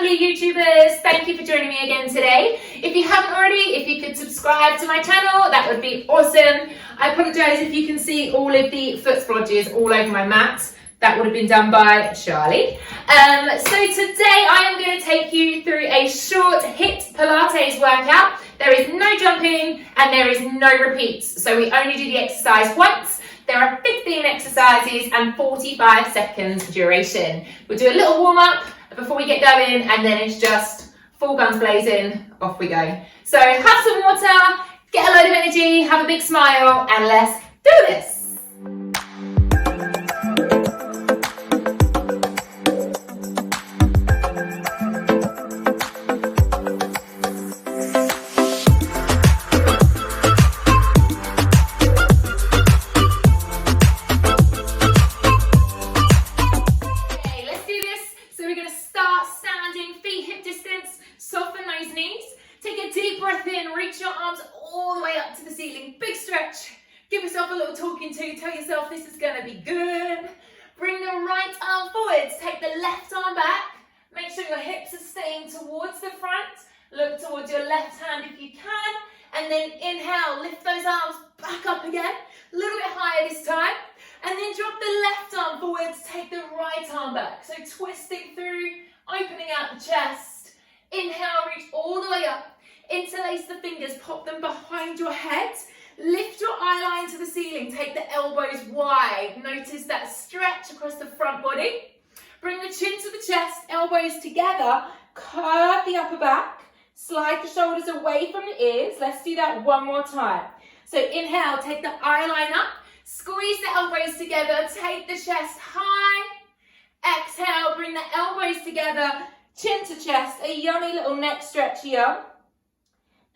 lovely YouTubers, thank you for joining me again today. If you haven't already, if you could subscribe to my channel, that would be awesome. I apologise if you can see all of the foot splodges all over my mat. That would have been done by Charlie. So today I am going to take you through a short HIIT Pilates workout. There is no jumping and there is no repeats. So we only do the exercise once. There are 15 exercises and 45 seconds duration. We'll do a little warm up before we get going and then it's just full guns blazing, off we go. So have some water, get a load of energy, have a big smile and let's do this. Tell yourself this is going to be good. Bring the right arm forwards, take the left arm back. Make sure your hips are staying towards the front. Look towards your left hand if you can. And then inhale, lift those arms back up again. A little bit higher this time. And then drop the left arm forwards, take the right arm back. So twisting through, opening out the chest. Inhale, reach all the way up. Interlace the fingers, pop them behind your head. Lift your eye line to the ceiling, take the elbows wide. Notice that stretch across the front body. Bring the chin to the chest, elbows together. Curve the upper back. Slide the shoulders away from the ears. Let's do that one more time. So inhale, take the eye line up. Squeeze the elbows together, take the chest high. Exhale, bring the elbows together, chin to chest. A yummy little neck stretch here.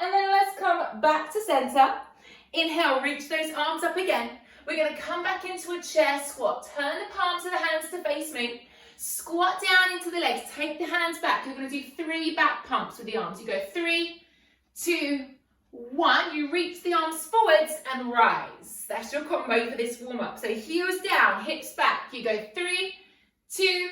And then let's come back to center. Inhale, reach those arms up again. We're going to come back into a chair squat. Turn the palms of the hands to face me. Squat down into the legs. Take the hands back. You're going to do 3 back pumps with the arms. You go 3, 2, 1. You reach the arms forwards and rise. That's your combo for this warm-up. So heels down, hips back. You go 3, 2,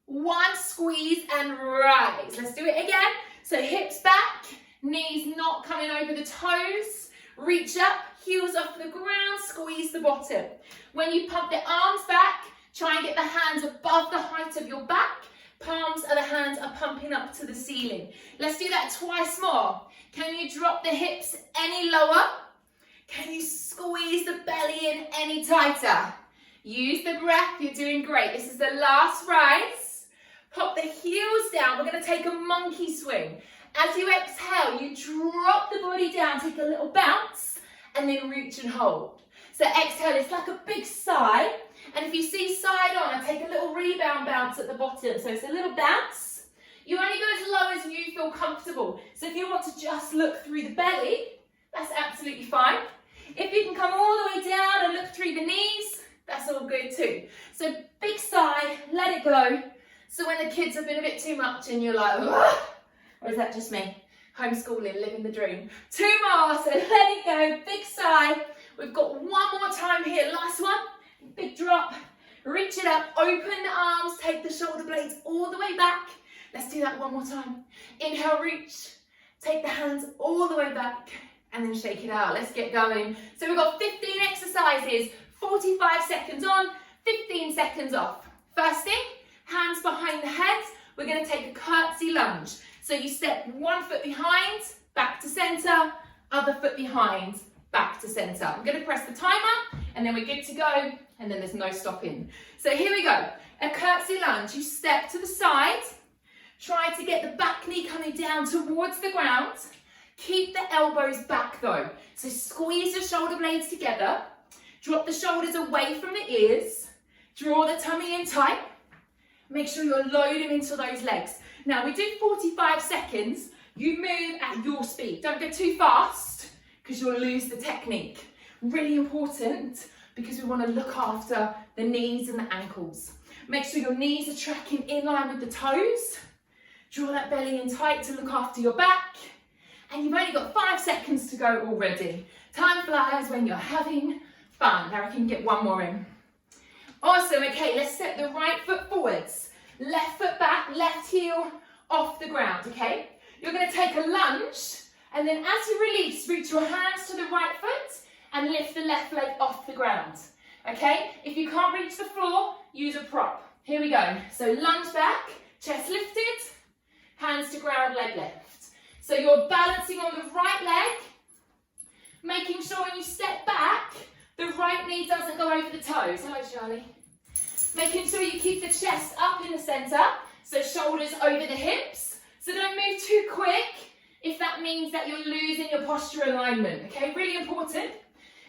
1. Squeeze and rise. Let's do it again. So hips back, knees not coming over the toes. Reach up, heels off the ground, squeeze the bottom. When you pump the arms back, try and get the hands above the height of your back. Palms of the hands are pumping up to the ceiling. Let's do that twice more. Can you drop the hips any lower? Can you squeeze the belly in any tighter? Use the breath, you're doing great. This is the last rise. Pop the heels down. We're going to take a monkey swing. As you exhale, you drop the body down, take a little bounce, and then reach and hold. So exhale, it's like a big sigh. And if you see side on, I take a little rebound bounce at the bottom. So it's a little bounce. You only go as low as you feel comfortable. So if you want to just look through the belly, that's absolutely fine. If you can come all the way down and look through the knees, that's all good too. So big sigh, let it go. So when the kids have been a bit too much and you're like, ugh, or is that just me? Homeschooling, living the dream. 2 more, so let it go, big sigh. We've got one more time here, last one. Big drop, reach it up, open the arms, take the shoulder blades all the way back. Let's do that one more time. Inhale, reach, take the hands all the way back, and then shake it out. Let's get going. So we've got 15 exercises, 45 seconds on, 15 seconds off. First thing, hands behind the head. We're going to take a curtsy lunge. So you step 1 foot behind, back to center, other foot behind, back to center. I'm going to press the timer and then we're good to go and then there's no stopping. So here we go. A curtsy lunge. You step to the side. Try to get the back knee coming down towards the ground. Keep the elbows back though. So squeeze your shoulder blades together. Drop the shoulders away from the ears. Draw the tummy in tight. Make sure you're loading into those legs. Now we do 45 seconds. You move at your speed. Don't go too fast because you'll lose the technique. Really important because we want to look after the knees and the ankles. Make sure your knees are tracking in line with the toes. Draw that belly in tight to look after your back. And you've only got 5 seconds to go already. Time flies when you're having fun. Now I can get one more in. Awesome, okay, let's step the right foot forwards. Left foot back, left heel off the ground, okay? You're going to take a lunge, and then as you release, reach your hands to the right foot and lift the left leg off the ground, okay? If you can't reach the floor, use a prop. Here we go. So lunge back, chest lifted, hands to ground, leg left. So you're balancing on the right leg, making sure when you step back, the right knee doesn't go over the toes. Hello, Charlie. Making sure you keep the chest up in the centre, so shoulders over the hips. So don't move too quick if that means that you're losing your posture alignment, okay? Really important.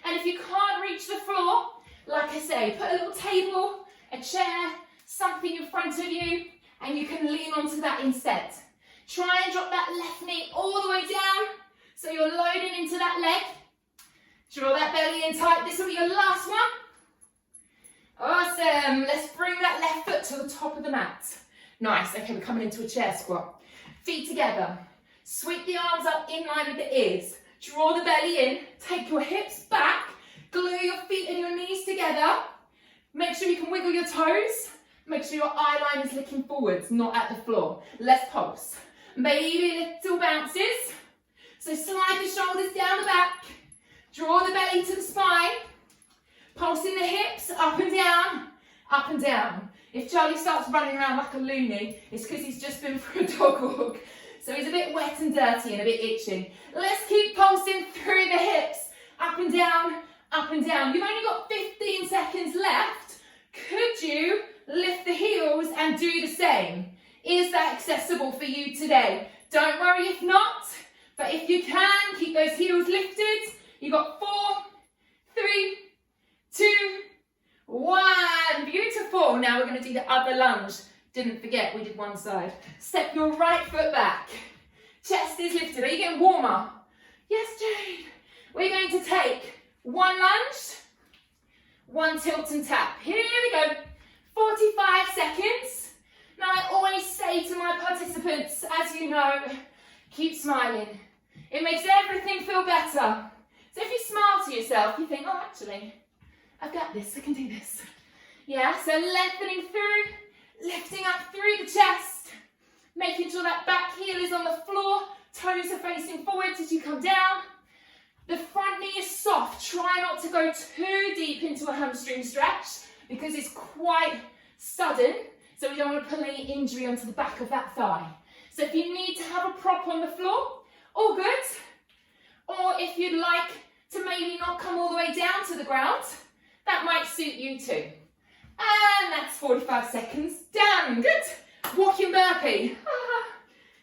And if you can't reach the floor, like I say, put a little table, a chair, something in front of you, and you can lean onto that instead. Try and drop that left knee all the way down, so you're loading into that leg. Draw that belly in tight. This will be your last one. Awesome. Let's bring that left foot to the top of the mat. Nice. Okay, we're coming into a chair squat. Feet together. Sweep the arms up in line with the ears. Draw the belly in. Take your hips back. Glue your feet and your knees together. Make sure you can wiggle your toes. Make sure your eye line is looking forwards, not at the floor. Let's pulse. Maybe little bounces. So slide the shoulders down the back. Draw the belly to the spine. Pulsing the hips up and down, up and down. If Charlie starts running around like a loony, it's because he's just been for a dog walk. So he's a bit wet and dirty and a bit itching. Let's keep pulsing through the hips. Up and down, up and down. You've only got 15 seconds left. Could you lift the heels and do the same? Is that accessible for you today? Don't worry if not, but if you can, keep those heels lifted. You've got 4, 3, 2, 1. Beautiful. Now we're going to do the other lunge. Didn't forget, we did one side. Step your right foot back. Chest is lifted. Are you getting warmer? Yes, Jade. We're going to take one lunge, one tilt and tap. Here we go. 45 seconds. Now I always say to my participants, as you know, keep smiling. It makes everything feel better. So if you smile to yourself, you think, oh, actually, I've got this, I can do this. Yeah, so lengthening through, lifting up through the chest, making sure that back heel is on the floor, toes are facing forwards as you come down. The front knee is soft. Try not to go too deep into a hamstring stretch because it's quite sudden, so we don't want to pull any injury onto the back of that thigh. So if you need to have a prop on the floor, all good. Or if you'd like to maybe not come all the way down to the ground, that might suit you too. And that's 45 seconds done. Good. Walking burpee.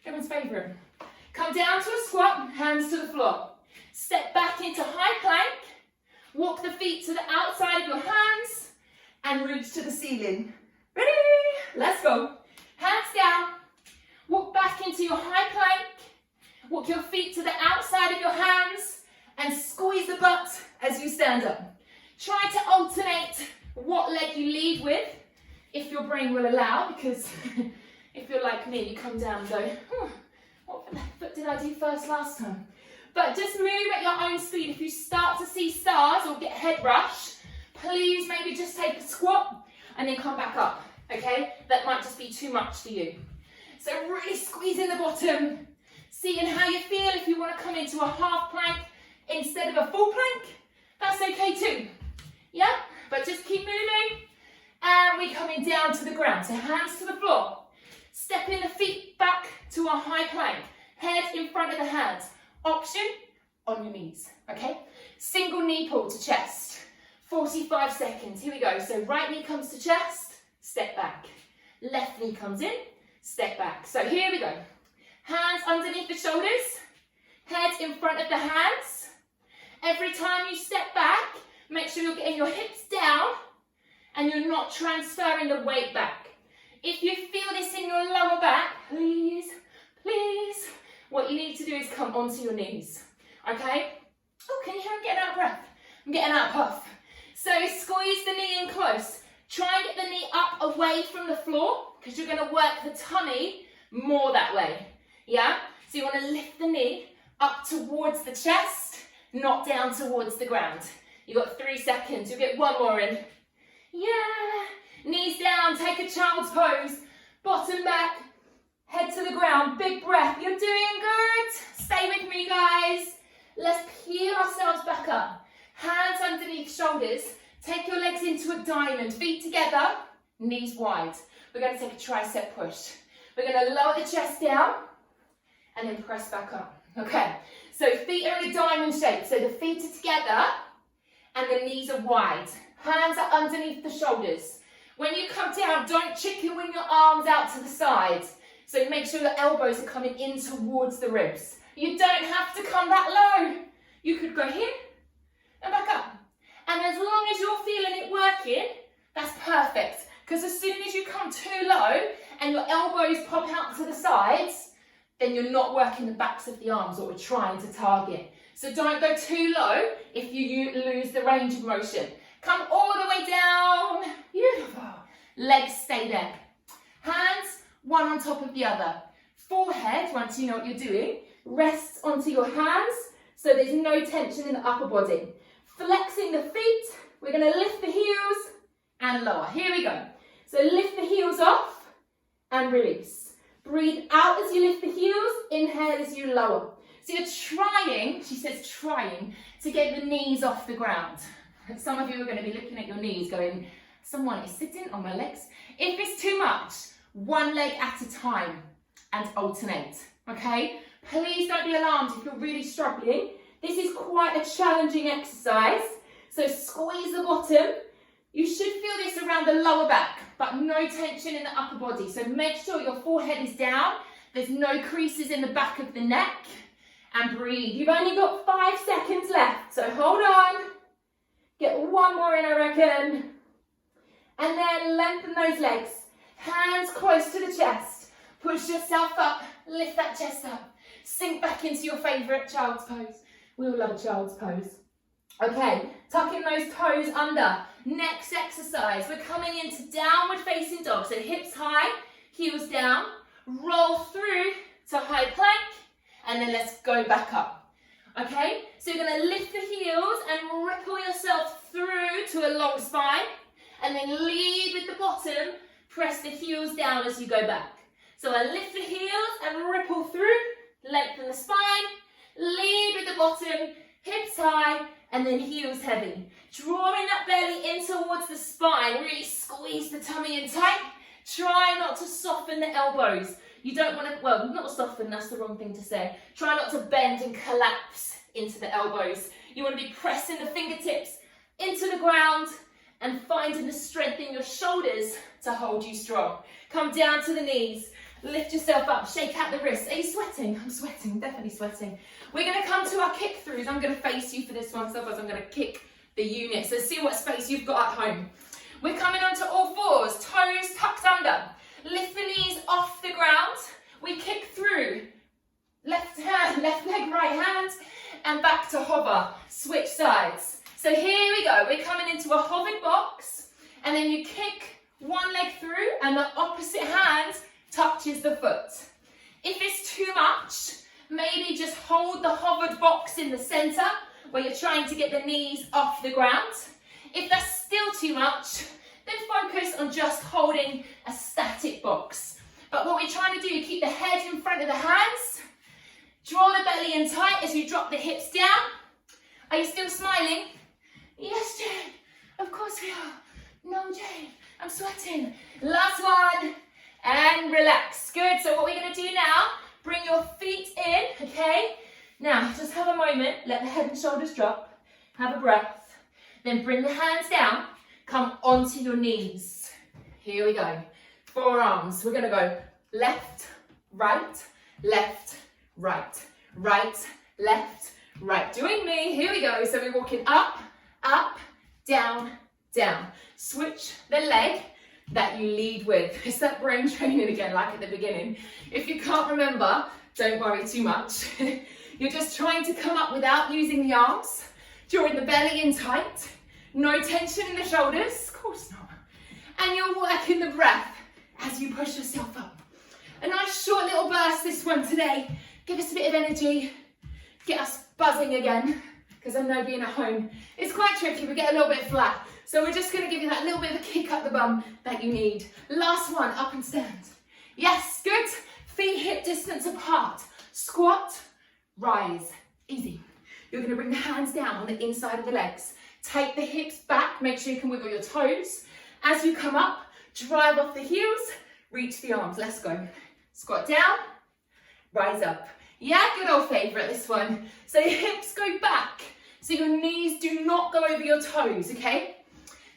Everyone's favourite. Come down to a squat, hands to the floor. Step back into high plank. Walk the feet to the outside of your hands and reach to the ceiling. Ready? Let's go. Hands down. Walk back into your high plank. Walk your feet to the outside of your hands and squeeze the butt as you stand up. Try to alternate what leg you lead with, if your brain will allow, because if you're like me, you come down and go, what foot did I do first last time? But just move at your own speed. If you start to see stars or get head rush, please maybe just take a squat and then come back up, okay? That might just be too much for you. So really squeezing the bottom, seeing how you feel. If you want to come into a half plank instead of a full plank, that's okay too. Yeah, but just keep moving. And we're coming down to the ground. So hands to the floor. Stepping the feet back to a high plank. Head in front of the hands. Option on your knees, okay? Single knee pull to chest. 45 seconds. Here we go. So right knee comes to chest, step back. Left knee comes in, step back. So here we go. Hands underneath the shoulders. Head in front of the hands. Every time you step back, make sure you're getting your hips down and you're not transferring the weight back. If you feel this in your lower back, please, what you need to do is come onto your knees, okay? Oh, can you hear me getting out of breath? I'm getting out of puff. So squeeze the knee in close. Try and get the knee up away from the floor because you're going to work the tummy more that way, yeah? So you want to lift the knee up towards the chest, not down towards the ground. You've got 3 seconds. You'll get one more in. Yeah. Knees down. Take a child's pose. Bottom back. Head to the ground. down, big breath. You're doing good. Stay with me, guys. Let's peel ourselves back up. Hands underneath shoulders. Take your legs into a diamond, feet together, knees wide. We're going to take a tricep push. We're going to lower the chest down and then press back up. Okay, so feet are in a diamond shape. So the feet are together and the knees are wide. Hands are underneath the shoulders. When you come down, don't chicken wing your arms out to the side. So make sure your elbows are coming in towards the ribs. You don't have to come that low. You could go here and back up. And as long as you're feeling it working, that's perfect. Because as soon as you come too low and your elbows pop out to the sides, then you're not working the backs of the arms, what we're trying to target. So don't go too low if you lose the range of motion. Come all the way down. Beautiful. Legs stay there. Hands, one on top of the other. Forehead, once you know what you're doing, rests onto your hands so there's no tension in the upper body. Flexing the feet, we're going to lift the heels and lower. Here we go. So lift the heels off and release. Breathe out as you lift the heels, inhale as you lower. So you're trying, she says trying, to get the knees off the ground. Some of you are going to be looking at your knees going, someone is sitting on my legs. If it's too much, one leg at a time and alternate, okay? Please don't be alarmed if you're really struggling. This is quite a challenging exercise. So squeeze the bottom. You should feel this around the lower back, but no tension in the upper body. So make sure your forehead is down. There's no creases in the back of the neck. And breathe. You've only got 5 seconds left. So hold on. Get one more in, I reckon. And then lengthen those legs. Hands close to the chest. Push yourself up. Lift that chest up. Sink back into your favourite child's pose. We all love a child's pose. Okay, tucking those toes under. Next exercise, we're coming into downward facing dog. So hips high, heels down, roll through to high plank, and then let's go back up. Okay, so you're going to lift the heels and ripple yourself through to a long spine, and then lead with the bottom, press the heels down as you go back. So I lift the heels and ripple through, lengthen the spine, lead with the bottom, hips high, and then heels heavy. Drawing that belly in towards the spine, really squeeze the tummy in tight. Try not to soften the elbows. You don't want to, well, not soften, that's the wrong thing to say. Try not to bend and collapse into the elbows. You want to be pressing the fingertips into the ground and finding the strength in your shoulders to hold you strong. Come down to the knees. Lift yourself up, shake out the wrists. Are you sweating? I'm sweating, definitely sweating. We're going to come to our kick throughs. I'm going to face you for this one, so otherwise I'm going to kick the unit. So see what space you've got at home. We're coming onto all fours, toes tucked under. Lift the knees off the ground. We kick through. Left hand, left leg, right hand, and back to hover. Switch sides. So here we go. We're coming into a hovered box, and then you kick one leg through, and the opposite hand touches the foot. If it's too much, maybe just hold the hovered box in the center where you're trying to get the knees off the ground. If that's still too much, then focus on just holding a static box. But what we're trying to do is keep the head in front of the hands, draw the belly in tight as you drop the hips down. Are you still smiling? Yes, Jade, of course we are. No, Jade, I'm sweating. Last one. And relax. Good. So what we're going to do now, bring your feet in, okay? Now, just have a moment. Let the head and shoulders drop. Have a breath. Then bring the hands down. Come onto your knees. Here we go. Forearms. We're going to go left, right, left, right, right, left, right. Doing me. Here we go. So we're walking up, up, down, down. Switch the leg that you lead with. It's that brain training again, like at the beginning. If you can't remember, don't worry too much. You're just trying to come up without using the arms, drawing the belly in tight, no tension in the shoulders, of course not. And you're working the breath as you push yourself up. A nice short little burst this one today. Give us a bit of energy, get us buzzing again, because I know being at home is quite tricky, we get a little bit flat. So we're just going to give you that little bit of a kick up the bum that you need. Last one, up and stand. Yes, good. Feet hip distance distance apart. Squat, rise, easy. You're going to bring the hands down on the inside of the legs. Take the hips back, make sure you can wiggle your toes. As you come up, drive off the heels, reach the arms, let's go. Squat down, rise up. Yeah, good old favourite, this one. So your hips go back, so your knees do not go over your toes, okay?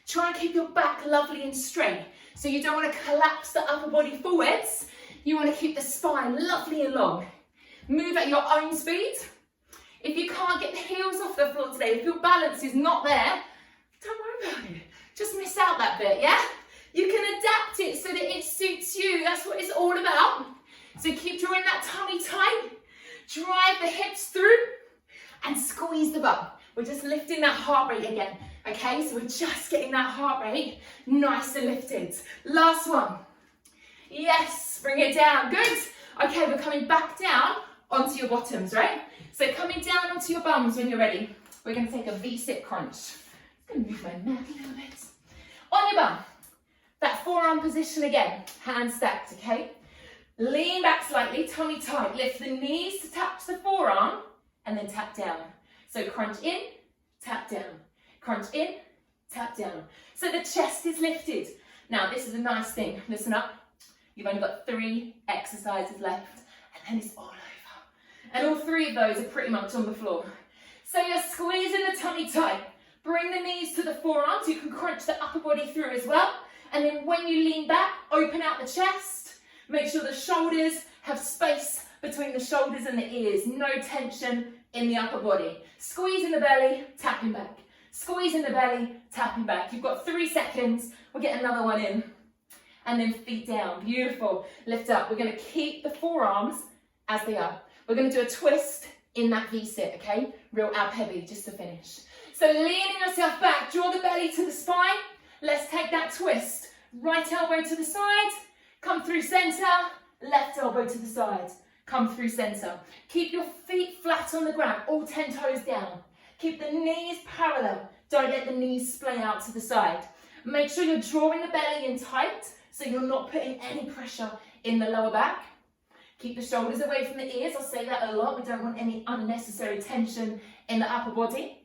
Try and keep your back lovely and straight. So you don't want to collapse the upper body forwards. You want to keep the spine lovely and long. Move at your own speed. If you can't get the heels off the floor today, if your balance is not there, don't worry about it. Just miss out that bit, yeah? You can adapt it so that it suits you. That's what it's all about. So keep drawing that tummy tight. Drive the hips through and squeeze the butt. We're just lifting that heart rate again, okay? So we're just getting that heart rate nice and lifted. Last one. Yes, bring it down. Good. Okay, we're coming back down onto your bottoms, right? So coming down onto your bums when you're ready. We're going to take a V-sit crunch. I'm going to move my neck a little bit. On your bum. That forearm position again. Hands stacked, okay? Lean back slightly, tummy tight. Lift the knees to touch the forearm and then tap down. So crunch in, tap down. Crunch in, tap down. So the chest is lifted. Now this is a nice thing. Listen up. You've only got 3 exercises left and then it's all over. And all 3 of those are pretty much on the floor. So you're squeezing the tummy tight. Bring the knees to the forearms. You can crunch the upper body through as well. And then when you lean back, open out the chest. Make sure the shoulders have space between the shoulders and the ears. No tension in the upper body. Squeeze in the belly, tapping back. Squeeze in the belly, tapping back. You've got 3 seconds. We'll get another one in. And then feet down. Beautiful. Lift up. We're going to keep the forearms as they are. We're going to do a twist in that V-sit, okay? Real ab heavy, just to finish. So leaning yourself back, draw the belly to the spine. Let's take that twist. Right elbow to the side, come through center, left elbow to the side, come through center. Keep your feet flat on the ground, all 10 toes down. Keep the knees parallel. Don't let the knees splay out to the side. Make sure you're drawing the belly in tight so you're not putting any pressure in the lower back. Keep the shoulders away from the ears. I'll say that a lot. We don't want any unnecessary tension in the upper body.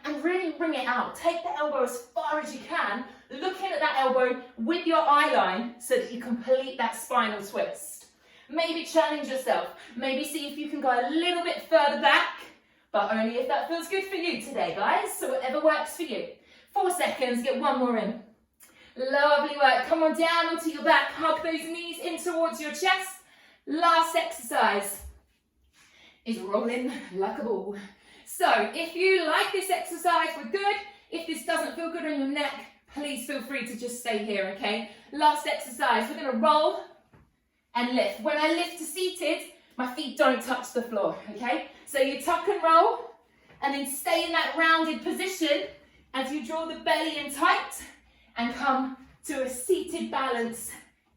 And really bring it out. Take the elbow as far as you can, looking at that elbow with your eye line so that you complete that spinal twist. Maybe challenge yourself. Maybe see if you can go a little bit further back, but only if that feels good for you today, guys. So whatever works for you. 4 seconds, get one more in. Lovely work. Come on down onto your back. Hug those knees in towards your chest. Last exercise is rolling like a ball. So if you like this exercise, we're good. If this doesn't feel good on your neck, please feel free to just stay here, okay? Last exercise, we're gonna roll and lift. When I lift to seated, my feet don't touch the floor, okay? So you tuck and roll and then stay in that rounded position as you draw the belly in tight and come to a seated balance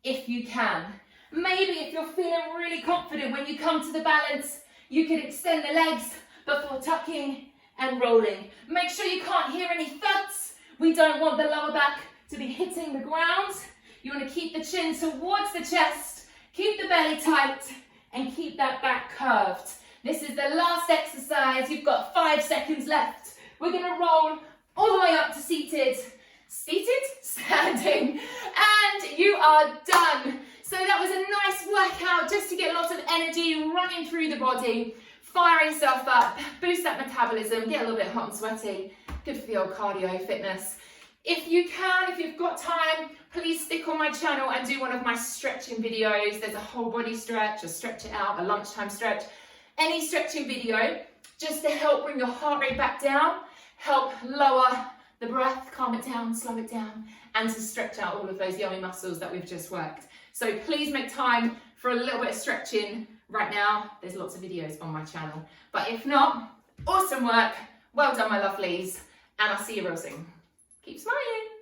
if you can. Maybe if you're feeling really confident when you come to the balance, you can extend the legs before tucking and rolling. Make sure you can't hear any thuds. We don't want the lower back to be hitting the ground. You want to keep the chin towards the chest, keep the belly tight, and keep that back curved. This is the last exercise. You've got 5 seconds left. We're going to roll all the way up to seated. Seated, standing, and you are done. So that was a nice workout just to get lots of energy running through the body. Fire yourself up, boost that metabolism, get a little bit hot and sweaty. Good for the old cardio fitness. If you can, if you've got time, please stick on my channel and do one of my stretching videos. There's a whole body stretch, a stretch it out, a lunchtime stretch, any stretching video, just to help bring your heart rate back down, help lower the breath, calm it down, slow it down, and to stretch out all of those yummy muscles that we've just worked. So please make time for a little bit of stretching. Right now, there's lots of videos on my channel. But if not, awesome work. Well done, my lovelies. And I'll see you real soon. Keep smiling.